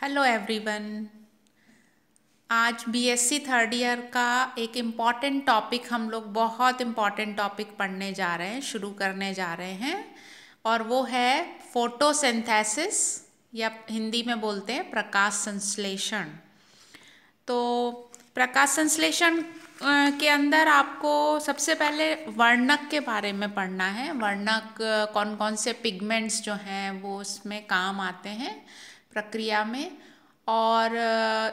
Hello everyone. आज BSc third year का एक इम्पॉर्टेंट टॉपिक हम लोग बहुत इम्पॉर्टेंट टॉपिक पढ़ने जा रहे हैं, शुरू करने जा रहे हैं और वो है फोटोसिंथेसिस या हिंदी में बोलते हैं प्रकाश संश्लेषण। तो प्रकाश संश्लेषण के अंदर आपको सबसे पहले वर्णक के बारे में पढ़ना है। वर्णक कौन कौन से पिगमेंट्स जो हैं वो उसमें काम आते हैं प्रक्रिया में, और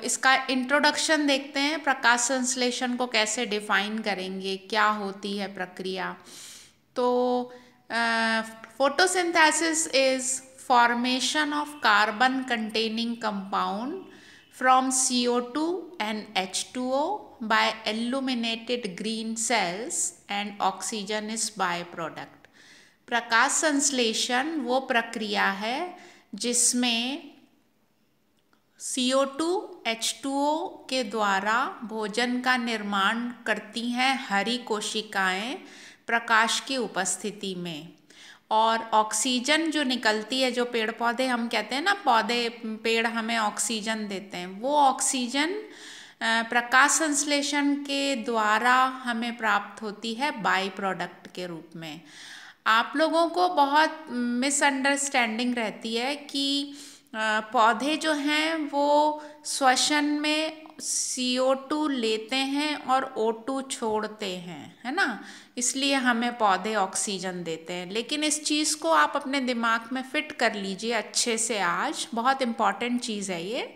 इसका इंट्रोडक्शन देखते हैं। प्रकाश संश्लेषण को कैसे डिफाइन करेंगे, क्या होती है प्रक्रिया। तो photosynthesis is formation of carbon containing compound from CO2 and H2O by illuminated green cells and oxygen is byproduct। प्रकाश संश्लेषण वो प्रक्रिया है जिसमें CO2 H2O के द्वारा भोजन का निर्माण करती हैं हरी कोशिकाएं प्रकाश की उपस्थिति में, और ऑक्सीजन जो निकलती है, जो पेड़ पौधे हम कहते हैं ना, पेड़ हमें ऑक्सीजन देते हैं, वो ऑक्सीजन प्रकाश संश्लेषण के द्वारा हमें प्राप्त होती है बाई प्रोडक्ट के रूप में। आप लोगों को बहुत मिसअंडरस्टैंडिंग रहती है कि पौधे जो हैं वो श्वसन में CO2 लेते हैं और O2 छोड़ते हैं, है ना, इसलिए हमें पौधे ऑक्सीजन देते हैं। लेकिन इस चीज़ को आप अपने दिमाग में फिट कर लीजिए अच्छे से, आज बहुत इम्पॉर्टेंट चीज़ है ये।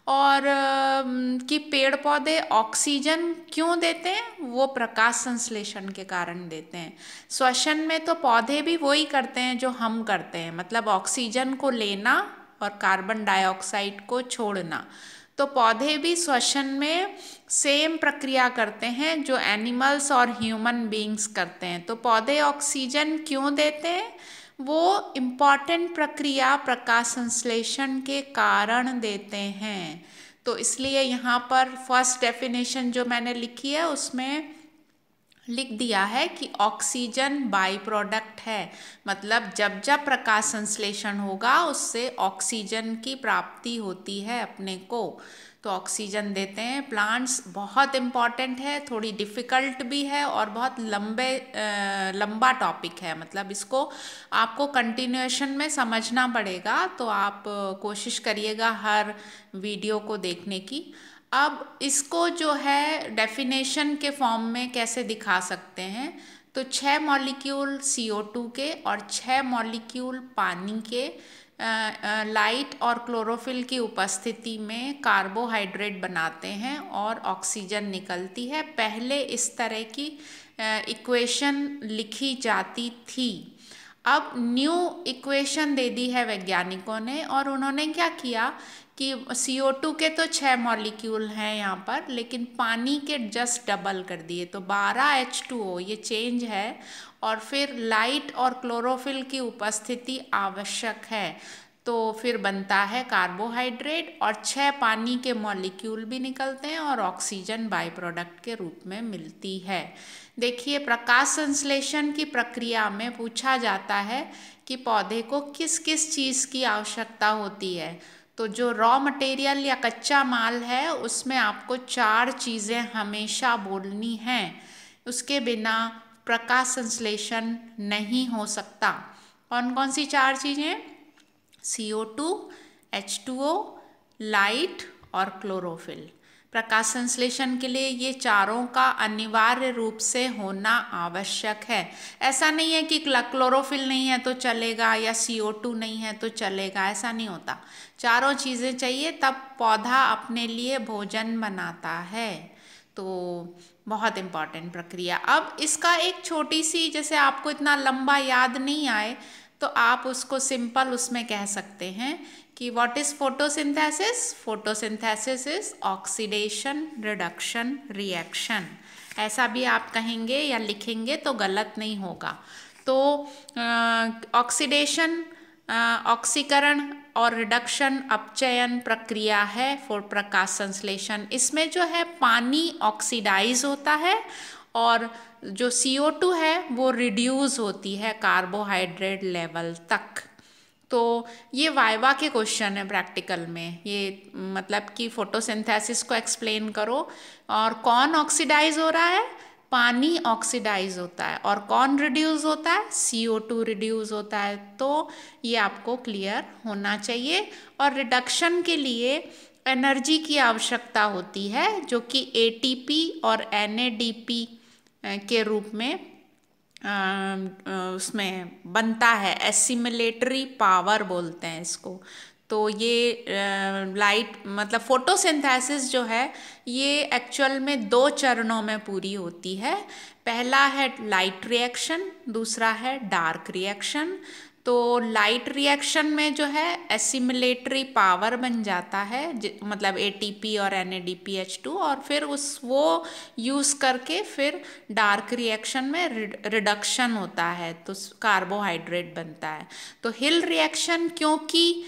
और कि पेड़ पौधे ऑक्सीजन क्यों देते हैं, वो प्रकाश संश्लेषण के कारण देते हैं। श्वसन में तो पौधे भी वही करते हैं जो हम करते हैं, मतलब ऑक्सीजन को लेना और कार्बन डाइऑक्साइड को छोड़ना। तो पौधे भी श्वसन में सेम प्रक्रिया करते हैं जो एनिमल्स और ह्यूमन बीइंग्स करते हैं। तो पौधे ऑक्सीजन क्यों देते हैं, वो इम्पॉर्टेंट प्रक्रिया प्रकाश संश्लेषण के कारण देते हैं। तो इसलिए यहाँ पर फर्स्ट डेफिनेशन जो मैंने लिखी है उसमें लिख दिया है कि ऑक्सीजन बाई प्रोडक्ट है, मतलब जब जब प्रकाश संश्लेषण होगा उससे ऑक्सीजन की प्राप्ति होती है अपने को, तो ऑक्सीजन देते हैं प्लांट्स। बहुत इम्पॉर्टेंट है, थोड़ी डिफ़िकल्ट भी है और बहुत लंबा टॉपिक है, मतलब इसको आपको कंटिन्यूएशन में समझना पड़ेगा। तो आप कोशिश करिएगा हर वीडियो को देखने की। अब इसको जो है डेफिनेशन के फॉर्म में कैसे दिखा सकते हैं, तो 6 मॉलिक्यूल CO2 के और 6 मॉलिक्यूल पानी के लाइट और क्लोरोफिल की उपस्थिति में कार्बोहाइड्रेट बनाते हैं और ऑक्सीजन निकलती है। पहले इस तरह की इक्वेशन लिखी जाती थी। अब न्यू इक्वेशन दे दी है वैज्ञानिकों ने, और उन्होंने क्या किया कि CO2 के तो 6 मॉलिक्यूल हैं यहाँ पर, लेकिन पानी के जस्ट डबल कर दिए, तो 12 H2O ये चेंज है, और फिर लाइट और क्लोरोफिल की उपस्थिति आवश्यक है, तो फिर बनता है कार्बोहाइड्रेट, और 6 पानी के मॉलिक्यूल भी निकलते हैं और ऑक्सीजन बाई प्रोडक्ट के रूप में मिलती है। देखिए, प्रकाश संश्लेषण की प्रक्रिया में पूछा जाता है कि पौधे को किस किस चीज़ की आवश्यकता होती है। तो जो रॉ मटेरियल या कच्चा माल है उसमें आपको 4 चीज़ें हमेशा बोलनी हैं, उसके बिना प्रकाश संश्लेषण नहीं हो सकता। कौन कौन सी 4 चीज़ें? CO2, H2O, लाइट और क्लोरोफिल। प्रकाश संश्लेषण के लिए ये चारों का अनिवार्य रूप से होना आवश्यक है। ऐसा नहीं है कि क्लोरोफिल नहीं है तो चलेगा या CO2 नहीं है तो चलेगा, ऐसा नहीं होता। चारों चीज़ें चाहिए तब पौधा अपने लिए भोजन बनाता है। तो बहुत इम्पॉर्टेंट प्रक्रिया। अब इसका एक छोटी सी, जैसे आपको इतना लंबा याद नहीं आए तो आप उसको सिंपल उसमें कह सकते हैं कि what is photosynthesis. Photosynthesis is oxidation reduction reaction, ऐसा भी आप कहेंगे या लिखेंगे तो गलत नहीं होगा। तो ऑक्सीडेशन ऑक्सीकरण और रिडक्शन अपचयन प्रक्रिया है फॉर प्रकाश संश्लेषण। इसमें जो है पानी ऑक्सीडाइज होता है और जो CO2 है वो रिड्यूस होती है कार्बोहाइड्रेट लेवल तक। तो ये वाइवा के क्वेश्चन है प्रैक्टिकल में, ये मतलब कि फोटोसिंथेसिस को एक्सप्लेन करो और कौन ऑक्सीडाइज हो रहा है, पानी ऑक्सीडाइज होता है, और कौन रिड्यूस होता है, CO2 रिड्यूस होता है। तो ये आपको क्लियर होना चाहिए। और रिडक्शन के लिए एनर्जी की आवश्यकता होती है जो कि ATP और NADP के रूप में उसमें बनता है, एसिमिलेटरी पावर बोलते हैं इसको। तो ये लाइट मतलब फोटोसिंथेसिस जो है ये एक्चुअल में 2 चरणों में पूरी होती है। पहला है लाइट रिएक्शन, दूसरा है डार्क रिएक्शन। तो लाइट रिएक्शन में जो है एसिमिलेटरी पावर बन जाता है, मतलब ATP और NADPH2, और फिर वो यूज़ करके फिर डार्क रिएक्शन में रिडक्शन होता है, तो कार्बोहाइड्रेट बनता है। तो हिल रिएक्शन क्योंकि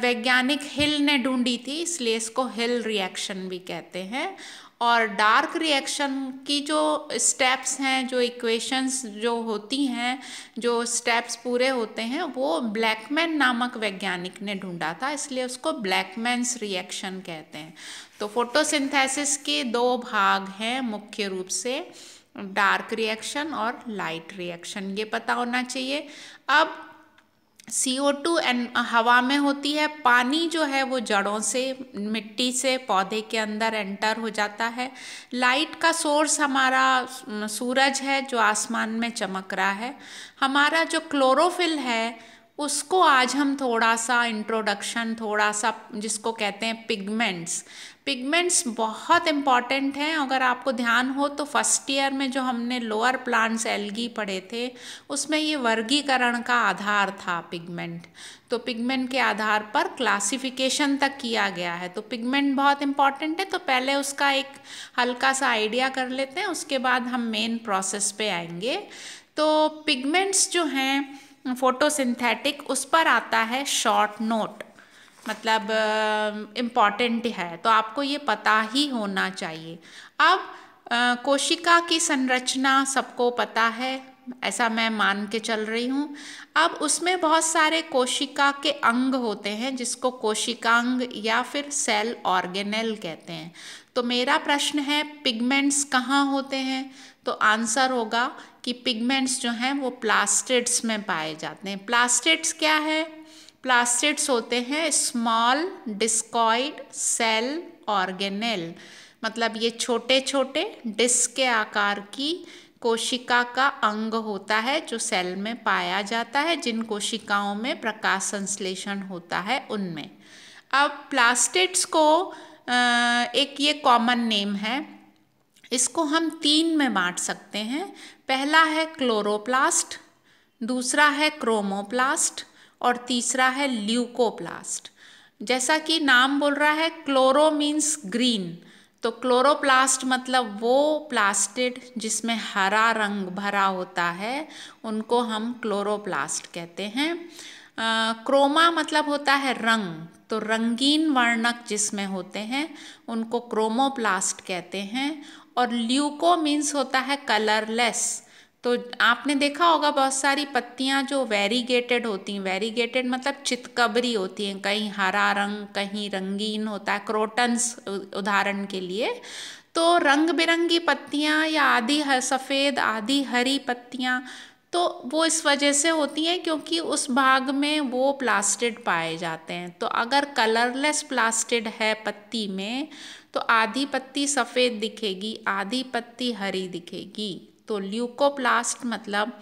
वैज्ञानिक हिल ने ढूंढी थी इसलिए इसको हिल रिएक्शन भी कहते हैं। और डार्क रिएक्शन की जो स्टेप्स हैं, जो इक्वेशंस जो होती हैं, जो स्टेप्स पूरे होते हैं, वो ब्लैकमैन नामक वैज्ञानिक ने ढूंढा था, इसलिए उसको ब्लैकमैन्स रिएक्शन कहते हैं। तो फोटोसिंथेसिस के 2 भाग हैं मुख्य रूप से, डार्क रिएक्शन और लाइट रिएक्शन, ये पता होना चाहिए। अब CO2 हवा में होती है, पानी जो है वो जड़ों से, मिट्टी से पौधे के अंदर एंटर हो जाता है। लाइट का सोर्स हमारा सूरज है जो आसमान में चमक रहा है। हमारा जो क्लोरोफिल है उसको आज हम थोड़ा सा इंट्रोडक्शन, थोड़ा सा जिसको कहते हैं पिगमेंट्स। पिगमेंट्स बहुत इम्पॉर्टेंट हैं। अगर आपको ध्यान हो तो फर्स्ट ईयर में जो हमने लोअर प्लांट्स एल्गी पढ़े थे उसमें ये वर्गीकरण का आधार था पिगमेंट। तो पिगमेंट के आधार पर क्लासिफिकेशन तक किया गया है। तो पिगमेंट बहुत इम्पॉर्टेंट है। तो पहले उसका एक हल्का सा आइडिया कर लेते हैं, उसके बाद हम मेन प्रोसेस पे आएंगे। तो पिगमेंट्स जो हैं फोटोसिंथेटिक, उस पर आता है शॉर्ट नोट, मतलब इम्पॉर्टेंट है, तो आपको ये पता ही होना चाहिए। अब कोशिका की संरचना सबको पता है, ऐसा मैं मान के चल रही हूँ। अब उसमें बहुत सारे कोशिका के अंग होते हैं जिसको कोशिकांग या फिर सेल ऑर्गेनेल कहते हैं। तो मेरा प्रश्न है पिगमेंट्स कहाँ होते हैं? तो आंसर होगा कि पिगमेंट्स जो हैं वो प्लास्टिड्स में पाए जाते हैं। प्लास्टिड्स क्या है? प्लास्टिड्स होते हैं स्मॉल डिस्कॉइड सेल ऑर्गेनेल, मतलब ये छोटे छोटे डिस्क के आकार की कोशिका का अंग होता है जो सेल में पाया जाता है, जिन कोशिकाओं में प्रकाश संश्लेषण होता है उनमें। अब प्लास्टिड्स को एक ये कॉमन नेम है, इसको हम 3 में बांट सकते हैं। पहला है क्लोरोप्लास्ट, दूसरा है क्रोमोप्लास्ट और तीसरा है ल्यूकोप्लास्ट। जैसा कि नाम बोल रहा है क्लोरो मीन्स ग्रीन, तो क्लोरोप्लास्ट मतलब वो प्लास्टिड जिसमें हरा रंग भरा होता है उनको हम क्लोरोप्लास्ट कहते हैं। क्रोमा मतलब होता है रंग, तो रंगीन वर्णक जिसमें होते हैं उनको क्रोमोप्लास्ट कहते हैं। और ल्यूको मीन्स होता है कलरलेस, तो आपने देखा होगा बहुत सारी पत्तियां जो वेरीगेटेड होती हैं, वेरीगेटेड मतलब चितकबरी होती हैं, कहीं हरा रंग कहीं रंगीन होता है, क्रोटन्स उदाहरण के लिए। तो रंग बिरंगी पत्तियां या आधी सफ़ेद आधी हरी पत्तियां, तो वो इस वजह से होती हैं क्योंकि उस भाग में वो प्लास्टिड पाए जाते हैं। तो अगर कलरलेस प्लास्टिड है पत्ती में तो आधी पत्ती सफ़ेद दिखेगी आधी पत्ती हरी दिखेगी। तो ल्यूकोप्लास्ट मतलब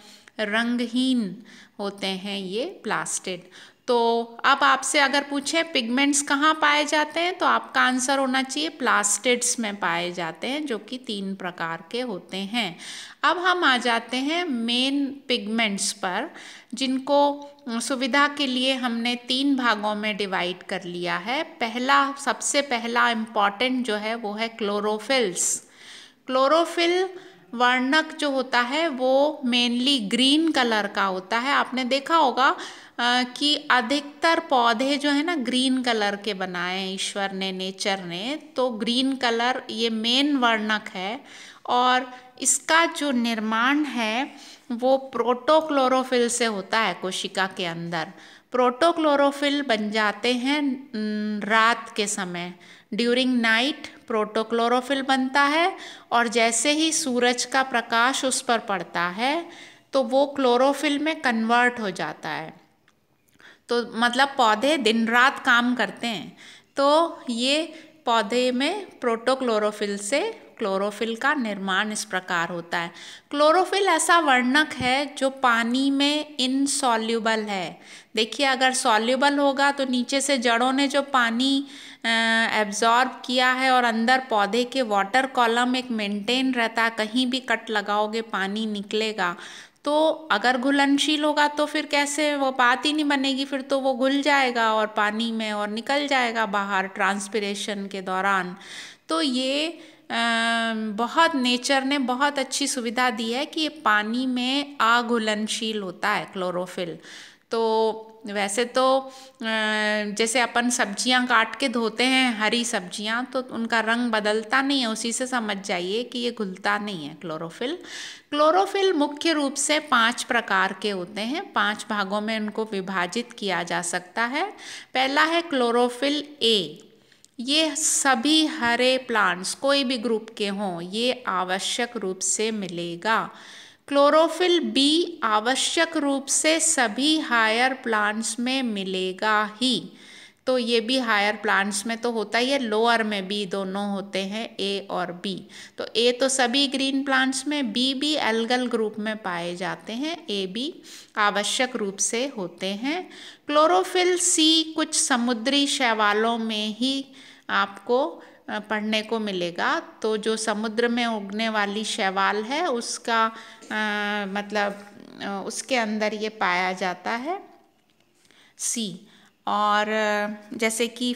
रंगहीन होते हैं ये प्लास्टिड। तो अब आपसे अगर पूछें पिगमेंट्स कहाँ पाए जाते हैं तो आपका आंसर होना चाहिए प्लास्टिड्स में पाए जाते हैं, जो कि 3 प्रकार के होते हैं। अब हम आ जाते हैं मेन पिगमेंट्स पर, जिनको सुविधा के लिए हमने 3 भागों में डिवाइड कर लिया है। सबसे पहला इम्पॉर्टेंट जो है वो है क्लोरोफिल्स। क्लोरोफिल वर्णक जो होता है वो मेनली ग्रीन कलर का होता है। आपने देखा होगा कि अधिकतर पौधे जो है ना ग्रीन कलर के बनाए हैं ईश्वर ने, नेचर ने। तो ग्रीन कलर ये मेन वर्णक है और इसका जो निर्माण है वो प्रोटोक्लोरोफिल से होता है कोशिका के अंदर। प्रोटोक्लोरोफिल बन जाते हैं रात के समय। ड्यूरिंग नाइट प्रोटोक्लोरोफिल बनता है और जैसे ही सूरज का प्रकाश उस पर पड़ता है तो वो क्लोरोफिल में कन्वर्ट हो जाता है। तो मतलब पौधे दिन रात काम करते हैं। तो ये पौधे में प्रोटोक्लोरोफिल से क्लोरोफिल का निर्माण इस प्रकार होता है। क्लोरोफिल ऐसा वर्णक है जो पानी में इनसॉल्युबल है। देखिए, अगर सॉल्युबल होगा तो नीचे से जड़ों ने जो पानी एब्जॉर्ब किया है और अंदर पौधे के वाटर कॉलम एक मेंटेन रहता है, कहीं भी कट लगाओगे पानी निकलेगा। तो अगर घुलनशील होगा तो फिर कैसे, वो बात ही नहीं बनेगी, फिर तो वो घुल जाएगा और पानी में और निकल जाएगा बाहर ट्रांसपिरेशन के दौरान। तो ये बहुत नेचर ने बहुत अच्छी सुविधा दी है कि ये पानी में अघुलनशील होता है क्लोरोफिल। तो वैसे तो जैसे अपन सब्जियां काट के धोते हैं हरी सब्जियां, तो उनका रंग बदलता नहीं है, उसी से समझ जाइए कि ये घुलता नहीं है क्लोरोफिल। क्लोरोफिल मुख्य रूप से 5 प्रकार के होते हैं, 5 भागों में उनको विभाजित किया जा सकता है। पहला है क्लोरोफिल ए। ये सभी हरे प्लांट्स कोई भी ग्रुप के हों ये आवश्यक रूप से मिलेगा। क्लोरोफिल बी आवश्यक रूप से सभी हायर प्लांट्स में मिलेगा ही। तो ये भी हायर प्लांट्स में तो होता ही है, लोअर में भी दोनों होते हैं, ए और बी। तो ए तो सभी ग्रीन प्लांट्स में, बी भी एल्गल ग्रुप में पाए जाते हैं, ए बी आवश्यक रूप से होते हैं। क्लोरोफिल सी कुछ समुद्री शैवालों में ही आपको पढ़ने को मिलेगा। तो जो समुद्र में उगने वाली शैवाल है उसका मतलब उसके अंदर ये पाया जाता है सी। और जैसे कि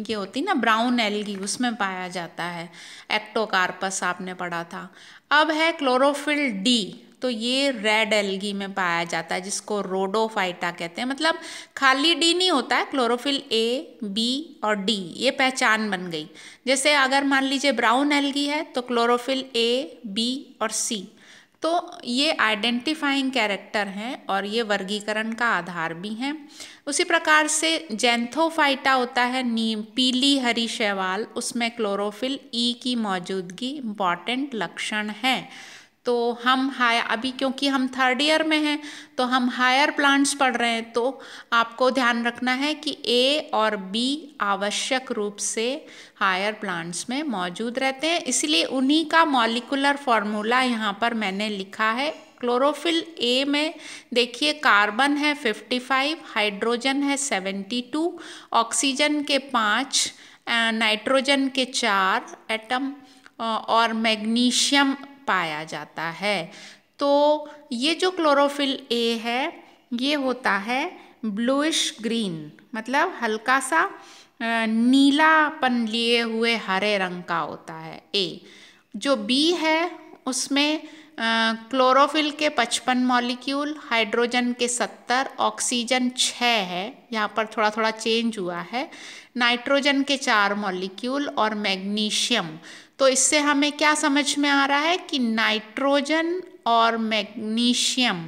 ये होती ना ब्राउन एल्गी, उसमें पाया जाता है। एक्टोकार्पस आपने पढ़ा था। अब है क्लोरोफिल डी। तो ये रेड एल्गी में पाया जाता है जिसको रोडोफाइटा कहते हैं। मतलब खाली डी नहीं होता है, क्लोरोफिल ए बी और डी ये पहचान बन गई। जैसे अगर मान लीजिए ब्राउन एल्गी है तो क्लोरोफिल ए बी और सी, तो ये आइडेंटिफाइंग कैरेक्टर हैं और ये वर्गीकरण का आधार भी हैं। उसी प्रकार से जैंथोफाइटा होता है पीली हरी शैवाल, उसमें क्लोरोफिल ई की मौजूदगी इम्पॉर्टेंट लक्षण है। तो हम अभी क्योंकि हम 3rd ईयर में हैं तो हम हायर प्लांट्स पढ़ रहे हैं, तो आपको ध्यान रखना है कि ए और बी आवश्यक रूप से हायर प्लांट्स में मौजूद रहते हैं, इसलिए उन्हीं का मॉलिक्यूलर फॉर्मूला यहाँ पर मैंने लिखा है। क्लोरोफिल ए में देखिए कार्बन है 55, हाइड्रोजन है 72, ऑक्सीजन के 5, नाइट्रोजन के 4 एटम और मैग्नीशियम पाया जाता है। तो ये जो क्लोरोफिल ए है ये होता है ब्लूइश ग्रीन, मतलब हल्का सा नीलापन लिए हुए हरे रंग का होता है ए। जो बी है उसमें क्लोरोफिल के 55 मॉलिक्यूल, हाइड्रोजन के 70, ऑक्सीजन 6 है, यहाँ पर थोड़ा थोड़ा चेंज हुआ है, नाइट्रोजन के 4 मॉलिक्यूल और मैग्नीशियम। तो इससे हमें क्या समझ में आ रहा है कि नाइट्रोजन और मैग्नीशियम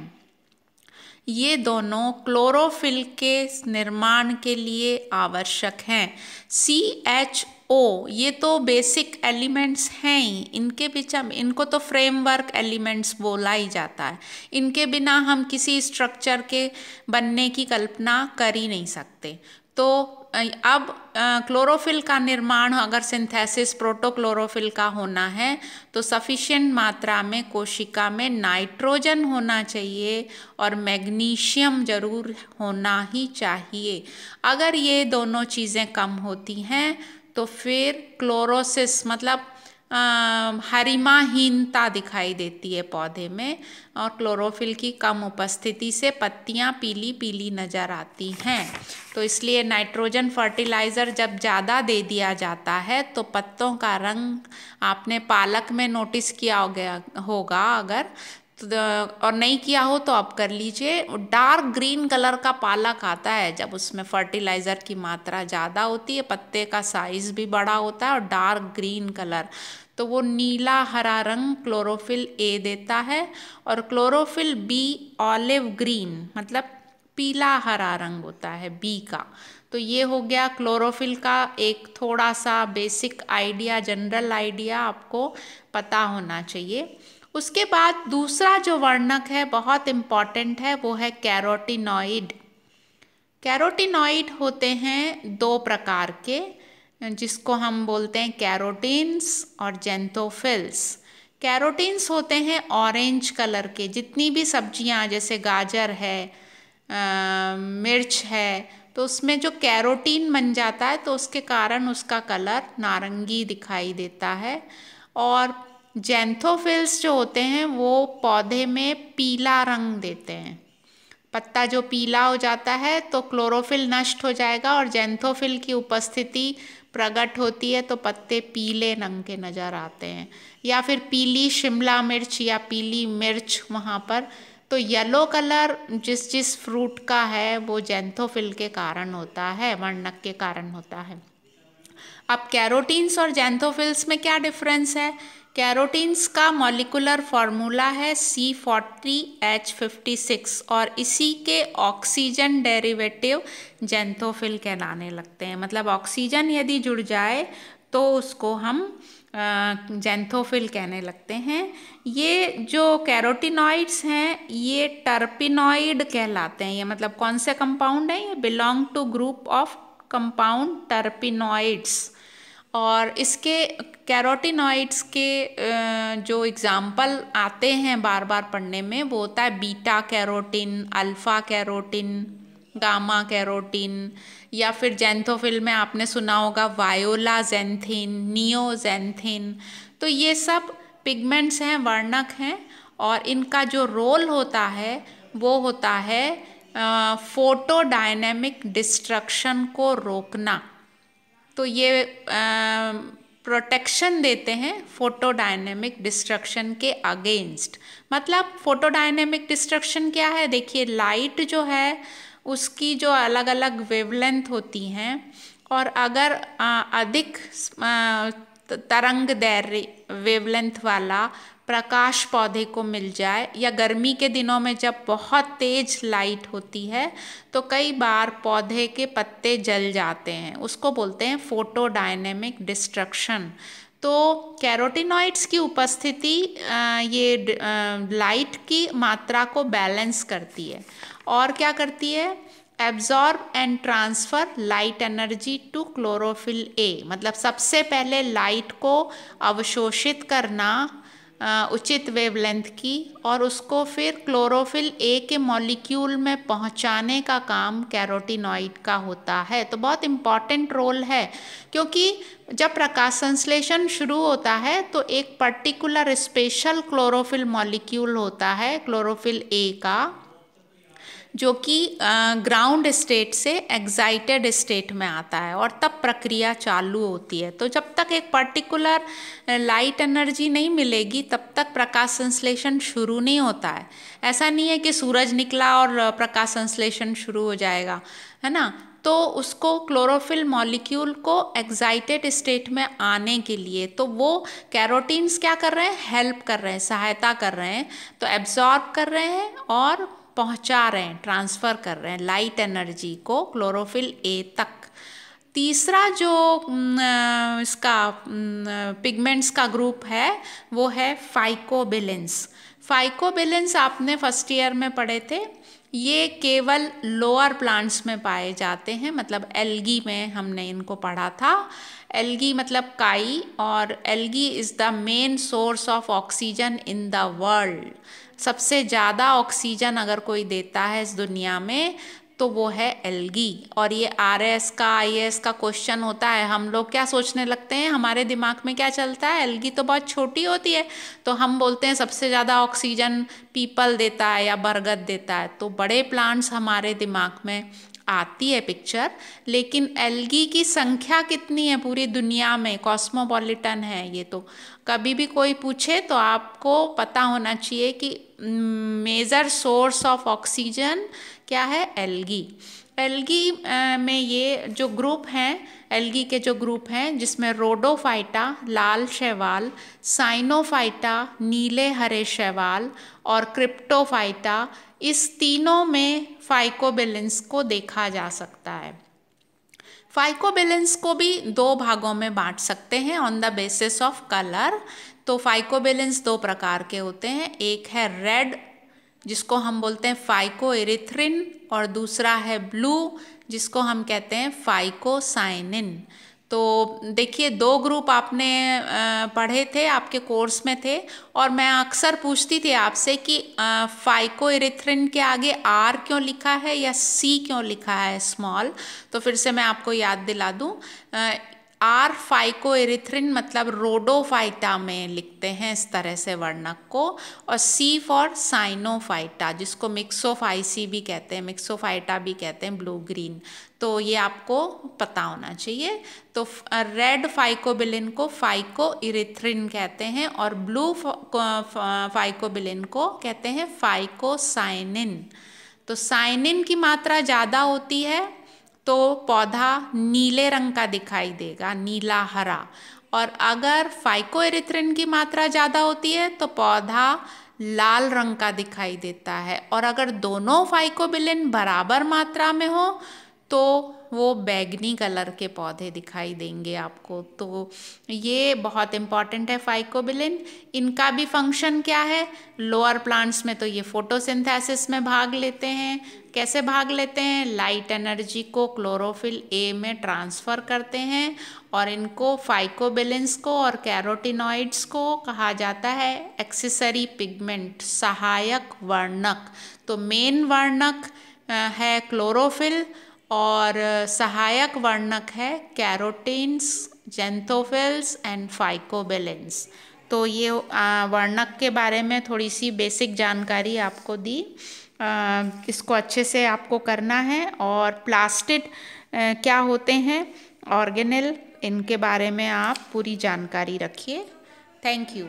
ये दोनों क्लोरोफिल के निर्माण के लिए आवश्यक हैं। CHO ये तो बेसिक एलिमेंट्स हैं ही, इनके बीच इनको तो फ्रेमवर्क एलिमेंट्स बोला ही जाता है। इनके बिना हम किसी स्ट्रक्चर के बनने की कल्पना कर ही नहीं सकते। तो अब क्लोरोफिल का निर्माण अगर सिंथेसिस प्रोटोक्लोरोफिल का होना है तो सफिशिएंट मात्रा में कोशिका में नाइट्रोजन होना चाहिए और मैग्नीशियम जरूर होना ही चाहिए। अगर ये दोनों चीज़ें कम होती हैं तो फिर क्लोरोसिस मतलब हरिमाहीनता दिखाई देती है पौधे में, और क्लोरोफिल की कम उपस्थिति से पत्तियां पीली पीली नज़र आती हैं। तो इसलिए नाइट्रोजन फर्टिलाइज़र जब ज़्यादा दे दिया जाता है तो पत्तों का रंग आपने पालक में नोटिस किया होगा अगर तो, और नहीं किया हो तो आप कर लीजिए। डार्क ग्रीन कलर का पालक आता है जब उसमें फर्टिलाइज़र की मात्रा ज़्यादा होती है, पत्ते का साइज़ भी बड़ा होता है और डार्क ग्रीन कलर, तो वो नीला हरा रंग क्लोरोफिल ए देता है। और क्लोरोफिल बी ऑलिव ग्रीन मतलब पीला हरा रंग होता है बी का। तो ये हो गया क्लोरोफिल का एक थोड़ा सा बेसिक आइडिया, जनरल आइडिया आपको पता होना चाहिए। उसके बाद दूसरा जो वर्णक है बहुत इम्पॉर्टेंट है, वो है कैरोटीनॉइड। कैरोटीनॉइड होते हैं दो प्रकार के, जिसको हम बोलते हैं कैरोटीन्स और जेंथोफिल्स। कैरोटीन्स होते हैं ऑरेंज कलर के, जितनी भी सब्जियां जैसे गाजर है, मिर्च है, तो उसमें जो कैरोटीन बन जाता है तो उसके कारण उसका कलर नारंगी दिखाई देता है। और जेंथोफिल्स जो होते हैं वो पौधे में पीला रंग देते हैं। पत्ता जो पीला हो जाता है तो क्लोरोफिल नष्ट हो जाएगा और जेंथोफिल की उपस्थिति प्रकट होती है तो पत्ते पीले रंग के नज़र आते हैं। या फिर पीली शिमला मिर्च या पीली मिर्च वहाँ पर, तो येलो कलर जिस जिस फ्रूट का है वो जेंथोफिल के कारण होता है, वर्णक के कारण होता है। अब कैरोटीन्स और जेंथोफिल्स में क्या डिफरेंस है? कैरोटीन्स का मॉलिक्यूलर फॉर्मूला है C40H56 और इसी के ऑक्सीजन डेरिवेटिव जेंथोफिल कहलाने लगते हैं। मतलब ऑक्सीजन यदि जुड़ जाए तो उसको हम जेंथोफिल कहने लगते हैं। ये जो कैरोटीनॉइड्स हैं ये टर्पिनॉइड कहलाते हैं। ये मतलब कौन से कंपाउंड हैं? ये belong to group of compound terpenoids. और इसके कैरोटीनॉइड्स के जो एग्जाम्पल आते हैं बार बार पढ़ने में, वो होता है beta carotene, alpha carotene, gamma carotene, या फिर जेंथोफिल में आपने सुना होगा वायोला जेंथिन, नियोजेंथिन। तो ये सब पिगमेंट्स हैं, वर्णक हैं, और इनका जो रोल होता है वो होता है फोटोडायनेमिक डिस्ट्रक्शन को रोकना। तो ये प्रोटेक्शन देते हैं फोटोडायनेमिक डिस्ट्रक्शन के अगेंस्ट। मतलब फोटोडायनेमिक डिस्ट्रक्शन क्या है? देखिए, लाइट जो है उसकी जो अलग अलग वेवलेंथ होती हैं, और अगर अधिक तरंग दैर्घ्य वेवलेंथ वाला प्रकाश पौधे को मिल जाए, या गर्मी के दिनों में जब बहुत तेज लाइट होती है तो कई बार पौधे के पत्ते जल जाते हैं, उसको बोलते हैं फोटोडायनेमिक डिस्ट्रक्शन। तो कैरोटीनॉइड्स की उपस्थिति ये लाइट की मात्रा को बैलेंस करती है। और क्या करती है? Absorb and transfer light energy to chlorophyll A. मतलब सबसे पहले लाइट को अवशोषित करना उचित वेवलेंथ की, और उसको फिर क्लोरोफिल ए के मॉलिक्यूल में पहुंचाने का काम कैरोटीनॉइड का होता है। तो बहुत इम्पॉर्टेंट रोल है, क्योंकि जब प्रकाश संश्लेषण शुरू होता है तो एक पर्टिकुलर स्पेशल क्लोरोफिल मॉलिक्यूल होता है क्लोरोफिल ए का, जो कि ग्राउंड स्टेट से एक्साइटेड स्टेट में आता है, और तब प्रक्रिया चालू होती है। तो जब तक एक पर्टिकुलर लाइट एनर्जी नहीं मिलेगी तब तक प्रकाश संश्लेषण शुरू नहीं होता है। ऐसा नहीं है कि सूरज निकला और प्रकाश संश्लेषण शुरू हो जाएगा, है ना। तो उसको क्लोरोफिल मॉलिक्यूल को एक्साइटेड स्टेट में आने के लिए, तो वो कैरोटीन्स क्या कर रहे हैं? हेल्प कर रहे हैं, सहायता कर रहे हैं। तो एब्जॉर्ब कर रहे हैं और पहुंचा रहे हैं, ट्रांसफ़र कर रहे हैं लाइट एनर्जी को क्लोरोफिल ए तक। तीसरा जो इसका पिगमेंट्स का ग्रुप है वो है फाइकोबिलेंस। फाइकोबिलेंस आपने फर्स्ट ईयर में पढ़े थे। ये केवल लोअर प्लांट्स में पाए जाते हैं, मतलब एल्गी में हमने इनको पढ़ा था। एल्गी मतलब काई, और algae is the main source of oxygen in the world. सबसे ज़्यादा ऑक्सीजन अगर कोई देता है इस दुनिया में तो वो है एल्गी। और ये RS का IAS का क्वेश्चन होता है। हम लोग क्या सोचने लगते हैं, हमारे दिमाग में क्या चलता है? एल्गी तो बहुत छोटी होती है, तो हम बोलते हैं सबसे ज़्यादा ऑक्सीजन पीपल देता है या बरगद देता है, तो बड़े प्लांट्स हमारे दिमाग में आती है पिक्चर। लेकिन एल्गी की संख्या कितनी है पूरी दुनिया में? कॉस्मोपॉलिटन है ये। तो कभी भी कोई पूछे तो आपको पता होना चाहिए कि मेजर सोर्स ऑफ ऑक्सीजन क्या है? एल्गी। एल्गी में ये जो ग्रुप हैं एल्गी के जो ग्रुप हैं जिसमें रोडोफाइटा लाल शैवाल, साइनोफाइटा नीले हरे शैवाल और क्रिप्टोफाइटा, इस तीनों में फाइकोबिलेंस को देखा जा सकता है। फाइकोबिलेंस को भी दो भागों में बांट सकते हैं on the basis of colour. तो फाइकोबिलेंस दो प्रकार के होते हैं, एक है रेड जिसको हम बोलते हैं फाइकोएरिथ्रिन और दूसरा है ब्लू जिसको हम कहते हैं फाइकोसाइनिन। तो देखिए दो ग्रुप आपने पढ़े थे, आपके कोर्स में थे, और मैं अक्सर पूछती थी आपसे कि फाइकोएरिथ्रिन के आगे आर क्यों लिखा है या सी क्यों लिखा है स्मॉल। तो फिर से मैं आपको याद दिला दूं, आर फाइकोएरिथ्रिन मतलब रोडोफाइटा में लिखते हैं इस तरह से वर्णक को, और सी फॉर साइनोफाइटा जिसको मिक्सोफाइसी भी कहते हैं, मिक्सोफाइटा भी कहते हैं, ब्लू ग्रीन। तो ये आपको पता होना चाहिए। तो रेड फाइकोबिलिन को फाइकोएरिथ्रिन कहते हैं और ब्लू फाइकोबिलिन को कहते हैं फाइकोसाइनिन। तो साइनिन की मात्रा ज़्यादा होती है तो पौधा नीले रंग का दिखाई देगा, नीला हरा, और अगर फाइकोएरिथ्रिन की मात्रा ज़्यादा होती है तो पौधा लाल रंग का दिखाई देता है, और अगर दोनों फाइकोबिलिन बराबर मात्रा में हो तो वो बैगनी कलर के पौधे दिखाई देंगे आपको। तो ये बहुत इम्पॉर्टेंट है फाइकोबिलिन। इनका भी फंक्शन क्या है, लोअर प्लांट्स में तो ये फोटोसिंथेसिस में भाग लेते हैं। कैसे भाग लेते हैं, लाइट एनर्जी को क्लोरोफिल ए में ट्रांसफ़र करते हैं, और इनको फाइकोबिलिन्स को और कैरोटिनॉइड्स को कहा जाता है एक्सेसरी पिगमेंट, सहायक वर्णक। तो मेन वर्णक है क्लोरोफिल और सहायक वर्णक है कैरोटीन्स, जेंथोफिल्स एंड फाइकोबिलिन्स। तो ये वर्णक के बारे में थोड़ी सी बेसिक जानकारी आपको दी। इसको अच्छे से आपको करना है। और प्लास्टिड क्या होते हैं, ऑर्गेनेल, इनके बारे में आप पूरी जानकारी रखिए। Thank you.